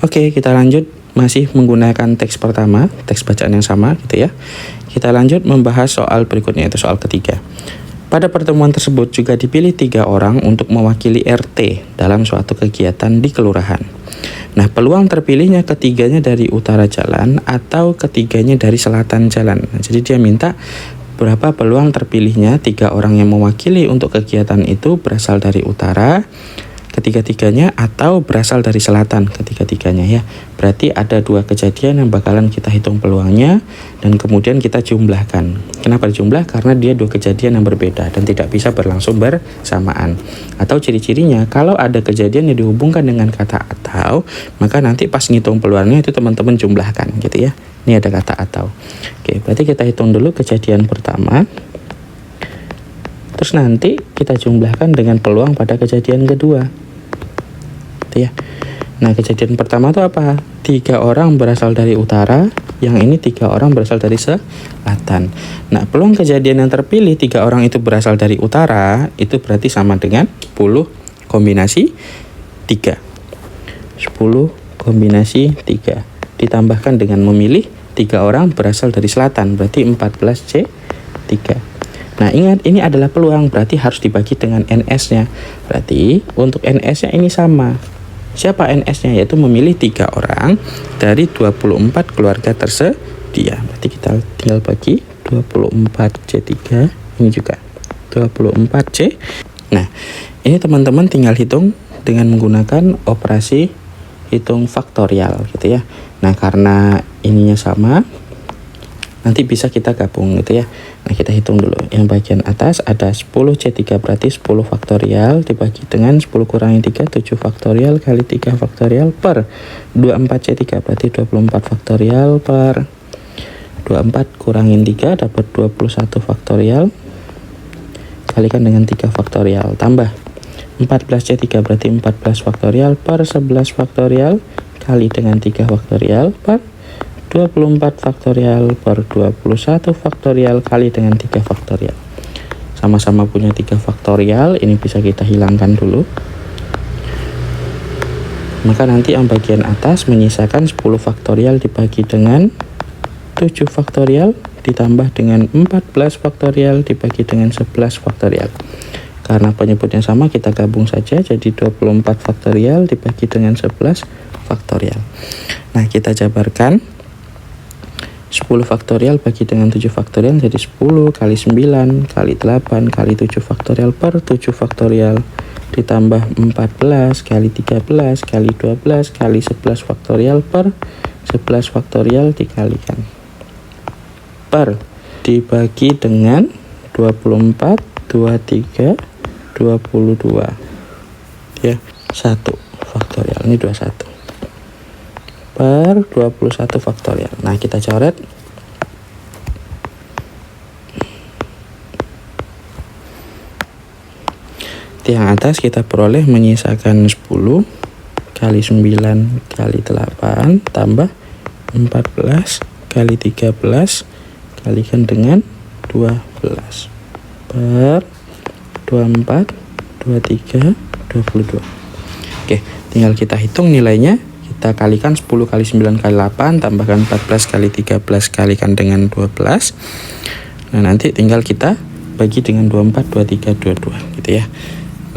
Oke, kita lanjut masih menggunakan teks pertama, teks bacaan yang sama gitu ya. Kita lanjut membahas soal berikutnya, itu soal ketiga. Pada pertemuan tersebut juga dipilih 3 orang untuk mewakili RT dalam suatu kegiatan di kelurahan. Nah, peluang terpilihnya ketiganya dari utara jalan atau ketiganya dari selatan jalan. Nah, jadi dia minta berapa peluang terpilihnya 3 orang yang mewakili untuk kegiatan itu berasal dari utara ketiga-tiganya atau berasal dari selatan ketiga-tiganya ya. Berarti ada 2 kejadian yang bakalan kita hitung peluangnya dan kemudian kita jumlahkan. Kenapa dijumlah? Karena dia 2 kejadian yang berbeda dan tidak bisa berlangsung bersamaan. Atau ciri-cirinya, kalau ada kejadian yang dihubungkan dengan kata atau, maka nanti pas ngitung peluangnya itu teman-teman jumlahkan gitu ya. Ini ada kata atau. Oke, berarti kita hitung dulu kejadian pertama. Terus nanti kita jumlahkan dengan peluang pada kejadian kedua. Ya. Nah, kejadian pertama itu apa? 3 orang berasal dari utara, yang ini 3 orang berasal dari selatan. Nah, peluang kejadian yang terpilih 3 orang itu berasal dari utara, itu berarti sama dengan 10 kombinasi 3. 10 kombinasi 3. Ditambahkan dengan memilih 3 orang berasal dari selatan, berarti 14C3. Nah, ingat ini adalah peluang, berarti harus dibagi dengan NS-nya. Berarti untuk NS-nya ini sama. Siapa NS-nya? Yaitu memilih 3 orang dari 24 keluarga tersedia. Berarti kita tinggal bagi 24C3, ini juga 24C. Nah, ini teman-teman tinggal hitung dengan menggunakan operasi hitung faktorial gitu ya. Nah, karena ininya sama, nanti bisa kita gabung gitu ya. Nah, kita hitung dulu. Yang bagian atas ada 10C3 berarti 10 faktorial dibagi dengan 10 kurangi 3, 7 faktorial kali 3 faktorial per 24C3 berarti 24 faktorial per 24 kurangin 3 dapat 21 faktorial kalikan dengan 3 faktorial tambah 14C3 berarti 14 faktorial per 11 faktorial kali dengan 3 faktorial per 24 faktorial per 21 faktorial kali dengan 3 faktorial. Sama-sama punya 3 faktorial, ini bisa kita hilangkan dulu. Maka nanti yang bagian atas menyisakan 10 faktorial dibagi dengan 7 faktorial ditambah dengan 14 faktorial dibagi dengan 11 faktorial. Karena penyebutnya sama, kita gabung saja jadi 24 faktorial dibagi dengan 11 faktorial. Nah, kita jabarkan 10 faktorial bagi dengan 7 faktorial jadi 10 kali 9 kali 8 kali 7 faktorial per 7 faktorial ditambah 14 kali 13 kali 12 kali 11 faktorial per 11 faktorial dikalikan per dibagi dengan 24 23 22 ya 1 faktorial, ini 21 per 21 faktorial. Nah, kita coret. Di yang atas kita peroleh menyisakan 10 kali 9 kali 8 tambah 14 kali 13 kalikan dengan 12 per 24 23 22. Oke, tinggal kita hitung nilainya. Kita kalikan 10 kali 9 kali 8 tambahkan 14 kali 13 kalikan dengan 12. Nah, nanti tinggal kita bagi dengan 24 23 22 gitu ya.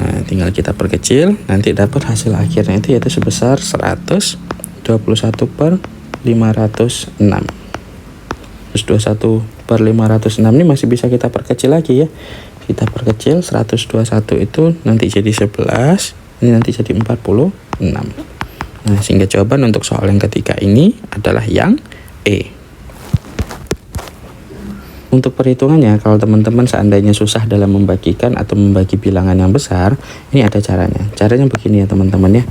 Nah, tinggal kita perkecil, nanti dapat hasil akhirnya itu yaitu sebesar 121 per 506. Terus 21 per 506 ini masih bisa kita perkecil lagi ya. Kita perkecil 121 itu nanti jadi 11, ini nanti jadi 46. Nah, sehingga jawaban untuk soal yang ketiga ini adalah yang E. Untuk perhitungannya, kalau teman-teman seandainya susah dalam membagikan atau membagi bilangan yang besar, ini ada caranya. Caranya begini ya teman-teman ya.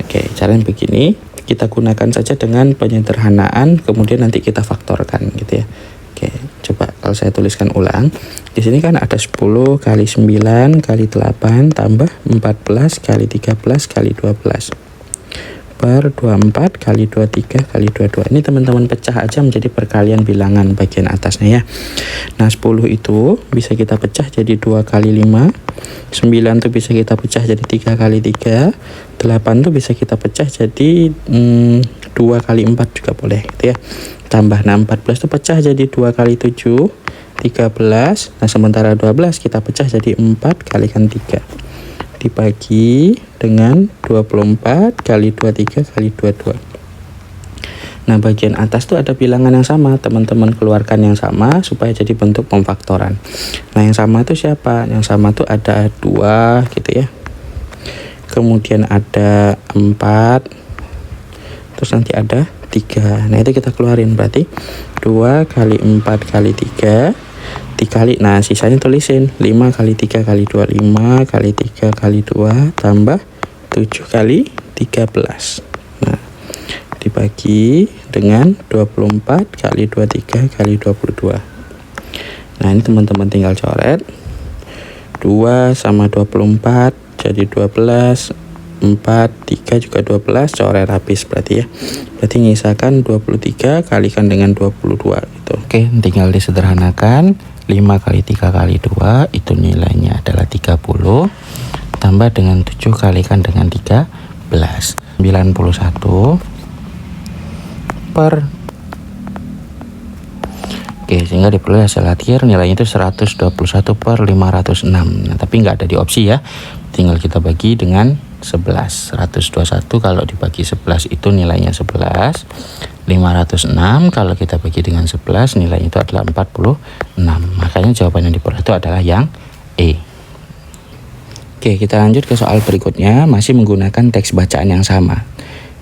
Oke, caranya begini. Kita gunakan saja dengan penyederhanaan, kemudian nanti kita faktorkan gitu ya. Oke, coba kalau saya tuliskan ulang. Di sini kan ada 10 kali 9 kali 8 tambah 14 kali 13 kali 12. per 24 kali 23 kali 22. Ini teman-teman pecah aja menjadi perkalian bilangan bagian atasnya ya. Nah 10 itu bisa kita pecah jadi 2 kali 5, 9 tuh bisa kita pecah jadi 3 kali 3, 8 tuh bisa kita pecah jadi 2 kali 4 juga boleh gitu ya. Tambah, nah 14 tuh pecah jadi 2 kali 7, 13. Nah sementara 12 kita pecah jadi 4 kalikan 3 dibagi dengan 24 kali 23 kali 22. Nah bagian atas tuh ada bilangan yang sama, teman-teman keluarkan yang sama supaya jadi bentuk pemfaktoran. Nah yang sama tuh siapa? Yang sama tuh ada 2 gitu ya, kemudian ada 4, terus nanti ada 3. Nah itu kita keluarin, berarti 2 kali 4 kali 3 dikali, nah sisanya tulisin 5 kali 3 kali 2, 5 kali 3 kali 2 tambah 7 kali 13. Nah dibagi dengan 24 kali 23 kali 22. Nah ini teman-teman tinggal coret 2 sama 24 jadi 12, 4, 3 juga 12, coret habis berarti ya. Berarti nyisakan 23 kalikan dengan 22 gitu. Oke, tinggal disederhanakan. 5 kali 3 kali 2 itu nilainya adalah 30 tambah dengan 7 kalikan dengan 13, 91 per, oke, sehingga diperoleh hasil akhir nilainya itu 121 per 506. Nah tapi nggak ada di opsi ya, tinggal kita bagi dengan 11. 121 kalau dibagi 11 itu nilainya 11. 506 kalau kita bagi dengan 11 nilainya itu adalah 46. Makanya jawaban yang diperoleh itu adalah yang E. Oke, kita lanjut ke soal berikutnya, masih menggunakan teks bacaan yang sama.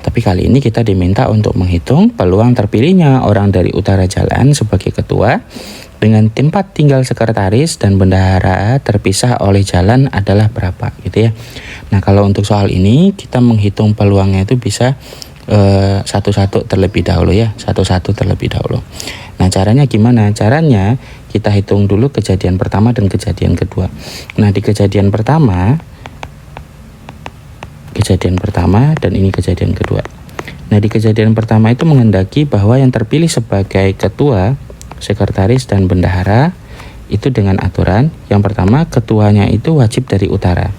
Tapi kali ini kita diminta untuk menghitung peluang terpilihnya orang dari utara jalan sebagai ketua dengan tempat tinggal sekretaris dan bendahara terpisah oleh jalan adalah berapa gitu ya. Nah kalau untuk soal ini kita menghitung peluangnya itu bisa satu-satu terlebih dahulu ya, satu-satu terlebih dahulu. Nah caranya gimana? Caranya kita hitung dulu kejadian pertama dan kejadian kedua. Nah di kejadian pertama dan ini kejadian kedua. Nah di kejadian pertama itu menghendaki bahwa yang terpilih sebagai ketua, sekretaris dan bendahara itu dengan aturan yang pertama ketuanya itu wajib dari utara.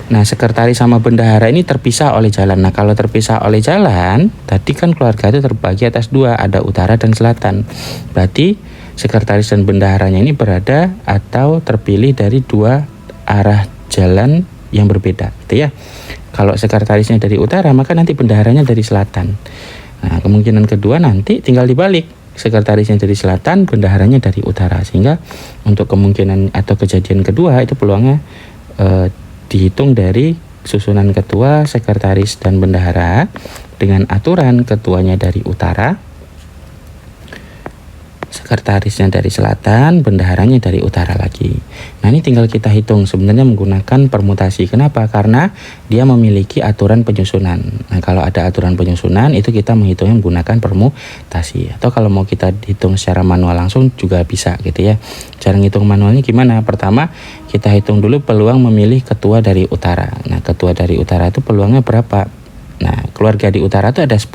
Nah sekretaris sama bendahara ini terpisah oleh jalan. Nah kalau terpisah oleh jalan, tadi kan keluarga itu terbagi atas 2, ada utara dan selatan. Berarti sekretaris dan bendaharanya ini berada atau terpilih dari 2 arah jalan yang berbeda gitu ya. Kalau sekretarisnya dari utara maka nanti bendaharanya dari selatan. Nah kemungkinan kedua nanti tinggal dibalik, sekretarisnya dari selatan, bendaharanya dari utara. Sehingga untuk kemungkinan atau kejadian kedua itu peluangnya dihitung dari susunan ketua, sekretaris, dan bendahara dengan aturan ketuanya dari utara, sekretarisnya dari selatan, bendaharanya dari utara lagi. Nah ini tinggal kita hitung sebenarnya menggunakan permutasi. Kenapa? Karena dia memiliki aturan penyusunan. Nah kalau ada aturan penyusunan itu kita menghitungnya menggunakan permutasi. Atau kalau mau kita hitung secara manual langsung juga bisa gitu ya. Cara ngitung manualnya gimana? Pertama kita hitung dulu peluang memilih ketua dari utara. Nah ketua dari utara itu peluangnya berapa? Nah keluarga di utara itu ada 10.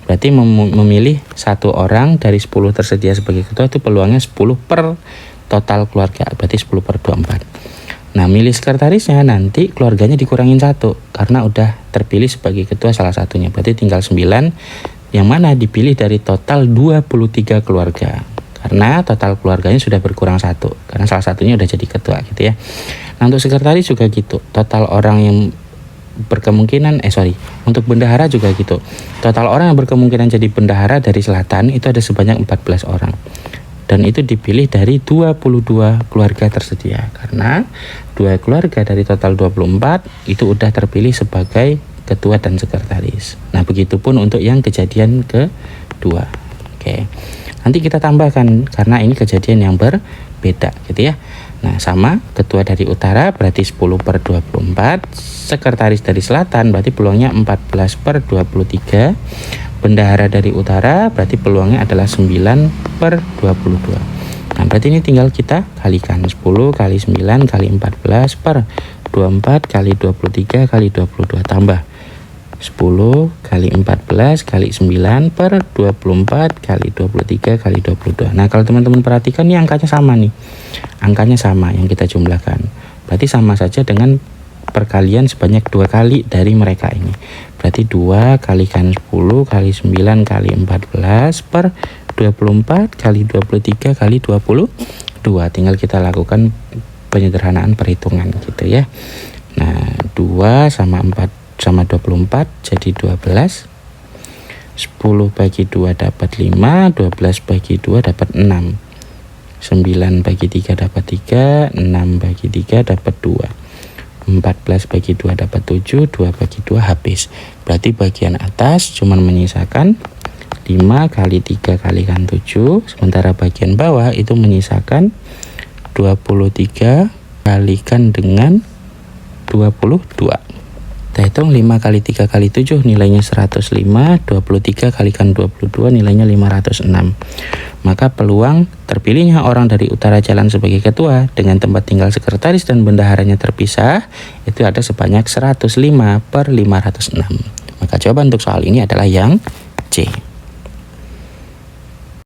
Berarti memilih 1 orang dari 10 tersedia sebagai ketua itu peluangnya 10 per total keluarga, berarti 10 per 24. Nah milih sekretarisnya nanti keluarganya dikurangin 1 karena udah terpilih sebagai ketua salah satunya, berarti tinggal 9 yang mana dipilih dari total 23 keluarga karena total keluarganya sudah berkurang 1 karena salah satunya udah jadi ketua gitu ya. Nah untuk sekretaris juga gitu, total orang yang berkemungkinan untuk bendahara juga gitu. Total orang yang berkemungkinan jadi bendahara dari selatan itu ada sebanyak 14 orang. Dan itu dipilih dari 22 keluarga tersedia. Karena 2 keluarga dari total 24 itu udah terpilih sebagai ketua dan sekretaris. Nah, begitupun untuk yang kejadian kedua. Oke. Nanti kita tambahkan karena ini kejadian yang berbeda gitu ya. Nah sama, ketua dari utara berarti 10 per 24, sekretaris dari selatan berarti peluangnya 14 per 23, bendahara dari utara berarti peluangnya adalah 9 per 22. Nah berarti ini tinggal kita kalikan 10 kali 9 kali 14 per 24 kali 23 kali 22 tambah 10 kali 14 kali 9 per 24 kali 23 kali 22. Nah, kalau teman-teman perhatikan ini angkanya sama nih. Angkanya sama yang kita jumlahkan. Berarti sama saja dengan perkalian sebanyak 2 kali dari mereka ini. Berarti 2 kalikan 10 kali 9 kali 14 per 24 kali 23 kali 22. Tinggal kita lakukan penyederhanaan perhitungan gitu ya. Nah, 2 sama 4 sama 24 jadi 12. 10 bagi 2 dapat 5, 12 bagi 2 dapat 6. 9 bagi 3 dapat 3, 6 bagi 3 dapat 2. 14 bagi 2 dapat 7, 2 bagi 2 habis. Berarti bagian atas cuma menyisakan 5 kali 3 kalikan 7, sementara bagian bawah itu menyisakan 23 kalikan dengan 22. Kita hitung 5 kali 3 kali 7 nilainya 105, 23 kalikan 22 nilainya 506. Maka peluang terpilihnya orang dari utara jalan sebagai ketua dengan tempat tinggal sekretaris dan bendaharanya terpisah itu ada sebanyak 105 per 506. Maka jawaban untuk soal ini adalah yang C.